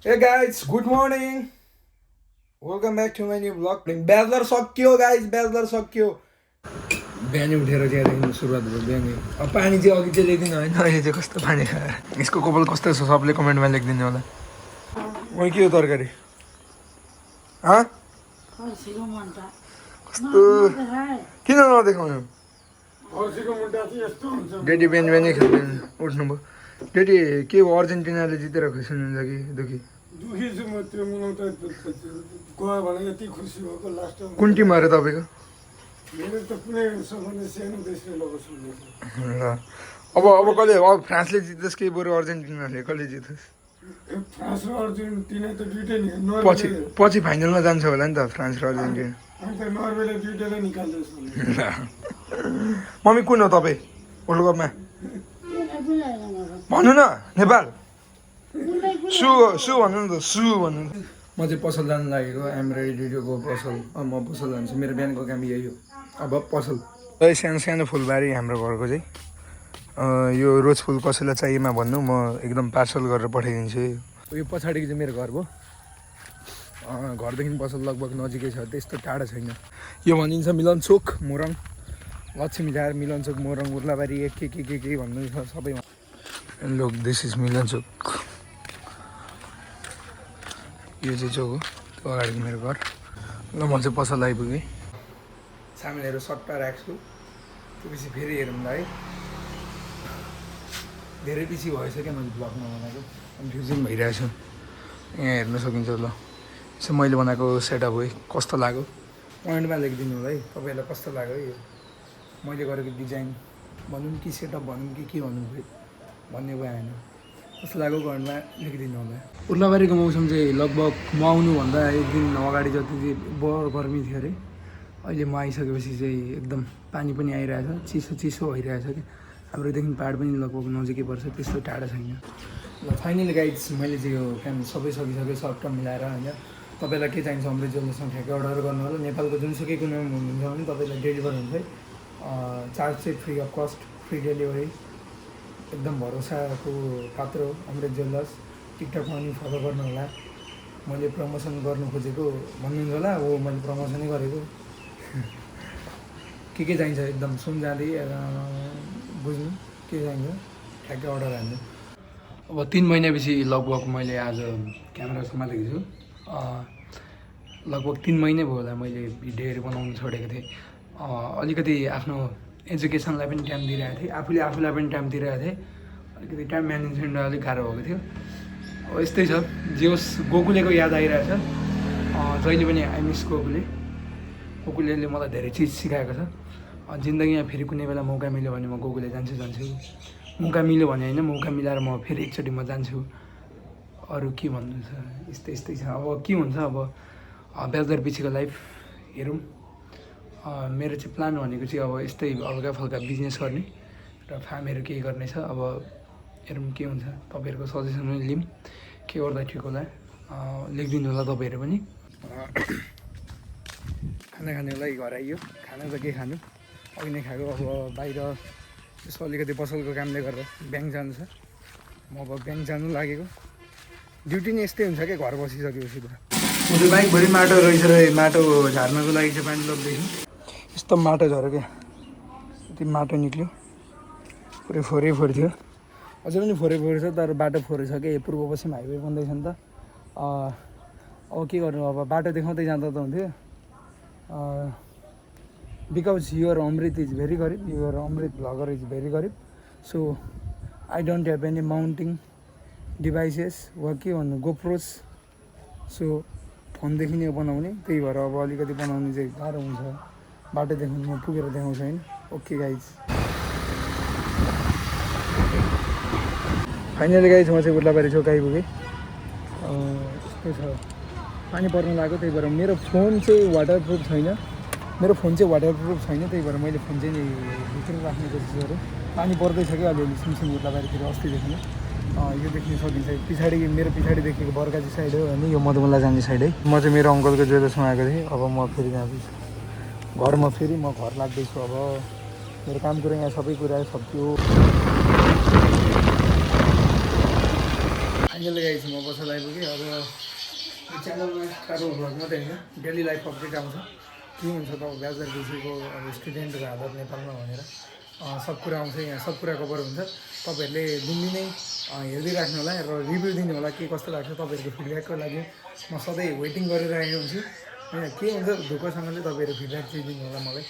Hey guys, good morning. Welcome back to my new vlog. Bachelor सक्यो guys, bachelor सक्यो. बिहानै उठेर त्यहाँदेखि सुरुवात भयो बिहानै अब पानी चाहिँ अघि चाहिँ ल्याइदिनु होइन अहिले चाहिँ कस्तो पानी खाएर यसको कपाल कस्तो छ सबले कमेन्टमा लेखिदिनु होला मैले के हो तरकारी कस्तो किन नदेखाउनु डेडी बिहान बिहानै खेल्दैन उठ्नु भयो डेडी के हो अर्जेन्टिनाले जितेर खुसी हुनुहुन्छ कि दुःखी दुखी छु म त्यो मिलाउँदा गयो भने यति खुसी भएको लास्टमा कुन टिम अरे तपाईँको मेरो त कुनै सबभन्दा सानो देशले लगाउँछु ल अब कसले अब फ्रान्सले जित्योस् कि बरु अर्जेन्टिनाले कसले जित्योस् फ्रान्स र अर्जेन्टिना त दुइटै नि पछि पछि फाइनलमा जान्छ होला नि त फ्रान्स र अर्जेन्टिना अनि त नर्वेले दुइटैलाई निकाल्दैछ मम्मी कुन हो तपाईँ वर्ल्ड कपमा भन्नु न नेपाल सु सु भन्नु नि त सु भन्नु म चाहिँ पसल जानु लागेको एम रेडी टु गो पसल म पसल जान्छु मेरो बिहानको काम यही हो अब पसल सानो सानो फुलबारी हाम्रो घरको चाहिँ यो रोज फुल कसैलाई चाहिएमा भन्नु म एकदम पार्सल गरेर पठाइदिन्छु यो पछाडिको चाहिँ मेरो घर भयो घरदेखि पसल लगभग नजिकै छ त्यस्तो टाढा छैन यो भनिन्छ मिलनचोक मोरङ लक्ष्मीझार मिलनचोक मोरङ उर्लाबारी के भन्नु छ सबैमा लोक दिस इज मिलनचोक यो चाहिँ चोक हो त्यो अगाडिको मेरो घर ल म चाहिँ पसल आइपुगेँ सामानहरू सट्टा राख्छु त्योपछि फेरि हेरौँ है धेरै पछि भएछ क्या मैले ब्लगमा बनाएको कन्फ्युजन भइरहेको छु यहाँ हेर्न सकिन्छ ल यसो मैले बनाएको सेटअप हो कस्तो लाग्यो पोइन्टमा लेखिदिनु होला है तपाईँहरूलाई कस्तो लाग्यो यो मैले गरेको डिजाइन भनौँ कि सेटअप भनौँ कि के भनौँ खोइ भन्ने भयो होइन कस्तो लाग्यो घरमा लेखिदिनु होला उर्लाबारीको मौसम चाहिँ लगभग म आउनुभन्दा एक दिन अगाडि जति चाहिँ बढ गर्मी थियो अरे अहिले म आइसकेपछि चाहिँ एकदम पानी पनि आइरहेछ चिसो चिसो भइरहेछ कि हाम्रोदेखि पाहाड पनि लगभग नजिकै पर्छ त्यस्तो टाढा छैन ल फाइनली गाइड्स मैले चाहिँ यो काम सबै सकिसकेँ सर्ट मिलाएर होइन तपाईँलाई के चाहिन्छ अमृत ज्वेलर्समा ठ्याक्कै अर्डर गर्नु होला नेपालको जुनसुकै कुनामा हुनुहुन्छ भने तपाईँलाई डेलिभर हुन्छ है चार्ज चाहिँ free of cost free delivery एकदम भरोसाको पात्र हो अमृत ज्वेलर्स टिकटकमा पनि फलो गर्नु होला मैले प्रमोसन गर्नु खोजेको भन्नुहुन्छ होला हो मैले प्रमोसनै गरेको के चाहिन्छ एकदम सुन जाँदै बुझ्नु के चाहिन्छ ठ्याक्कै अर्डर हाल्नु अब 3 महिनापछि लगभग मैले आज क्यामेरा सम्हालेको छु लगभग 3 महिनै भयो होला मैले भिडियोहरू बनाउनु छोडेको थिएँ अलिकति आफ्नो एजुकेसनलाई पनि टाइम दिइरहेको थिएँ आफूलाई पनि टाइम दिइरहेको थिएँ अलिकति टाइम म्यानेजमेन्ट अलिक गाह्रो भएको थियो अब यस्तै छ जे होस् गोकुलेको याद आइरहेछ जहिले पनि आई मिस गोकुलेले मलाई धेरै चिज सिकाएको छ जिन्दगीमा फेरि कुनै बेला मौका मिल्यो भने म गोकुले जान्छु मौका मिल्यो भने होइन मौका मिलाएर म फेरि एकचोटि म जान्छु अरू के भन्नु छ यस्तै छ अब के हुन्छ अब ब्याचलर पछिको लाइफ हेरौँ मेरो चाहिँ प्लान भनेको चाहिँ अब यस्तै हल्का फल्का बिजनेस गर्ने र फार्महरू केही गर्ने छ अब हेरौँ के हुन्छ तपाईँहरूको सजेसन पनि लिऊँ के गर्दा ठिक होला लेखिदिनु होला तपाईँहरू पनि खाना खानुको लागि घर आइयो खाना त के खानु अघि नै खाएको अब बाहिर यसो अलिकति पसलको कामले गर्दा ब्याङ्क जानु छ म अब ब्याङ्क जानु लागेको ड्युटी नै यस्तै हुन्छ क्या घर बसिसकेपछि त उसले बाइकभरि माटो रहेछ र माटो झार्नको लागि चाहिँ पानी लग्दैछु यस्तो माटो झऱ्यो क्या यति माटो निक्ल्यो पुरै फोहोरै थियो अझै पनि फोहोरै छ तर बाटो फोहोरै छ क्या पूर्व पश्चिम हाइवे बन्दैछ नि त अब के गर्नु अब बाटो देखाउँदै जाँदा त हुन्थ्यो बिकज युवर अमृत इज भेरी गरिब युवर अमृत भ्लगर इज भेरी गरिब so I don't have any mounting devices वा के भन्नु गोप्रोस सो फोनदेखि नै बनाउने त्यही भएर अब अलिकति बनाउनु चाहिँ गाह्रो हुन्छ बाटो देखाउनु म पुगेर देखाउँछु होइन ओके गाइज फाइनली गाइज म चाहिँ उर्लाबारी चोक आइपुगेँ यस्तो छ पानी पर्नु लाग्यो त्यही भएर मेरो फोन चाहिँ वाटरप्रुफ छैन त्यही भएर मैले फोन चाहिँ भित्र राख्ने कोसिस गरेँ पानी पर्दैछ क्या अलिअलि सिमसिम उर्लाबारीतिर अस्तिदेखि यो देख्न सकिन्छ पछाडि मेरो पछाडि देखेको बर्गाजी साइड हो होइन यो मधुमला जाने साइड है म चाहिँ मेरो अङ्कलको ज्वेलर्समा आएको थिएँ अब म फेरि जाँदैछु घरमा फेरि म घर लाग्दैछु अब मेरो काम कुरा यहाँ सबै कुरा सकियो फाइनली गाइस म बसल आइपुगेँ। अब यो च्यानलमा ट्राभल भ्लग मात्रै होइन, डेली लाइफ अपडेट आउँछ। के हुन्छ त ब्याचलर बिसीको अब स्टुडेन्टको हालत नेपालमा भनेर सब कुरा आउँछ यहाँ, सब कुरा कभर हुन्छ। तपाईँहरूले दिनदिनै हेर्दै राख्नु होला र रिभ्यू दिनु होला के कस्तो लाग्छ। तपाईँहरूको फिडब्याकको लागि म सधैँ वेटिङ गरिरहेको हुन्छु होइन। के हुन्छ ढुक्कसँगले तपाईँहरू फिडब्याक चाहिँ दिनु होला मलाई।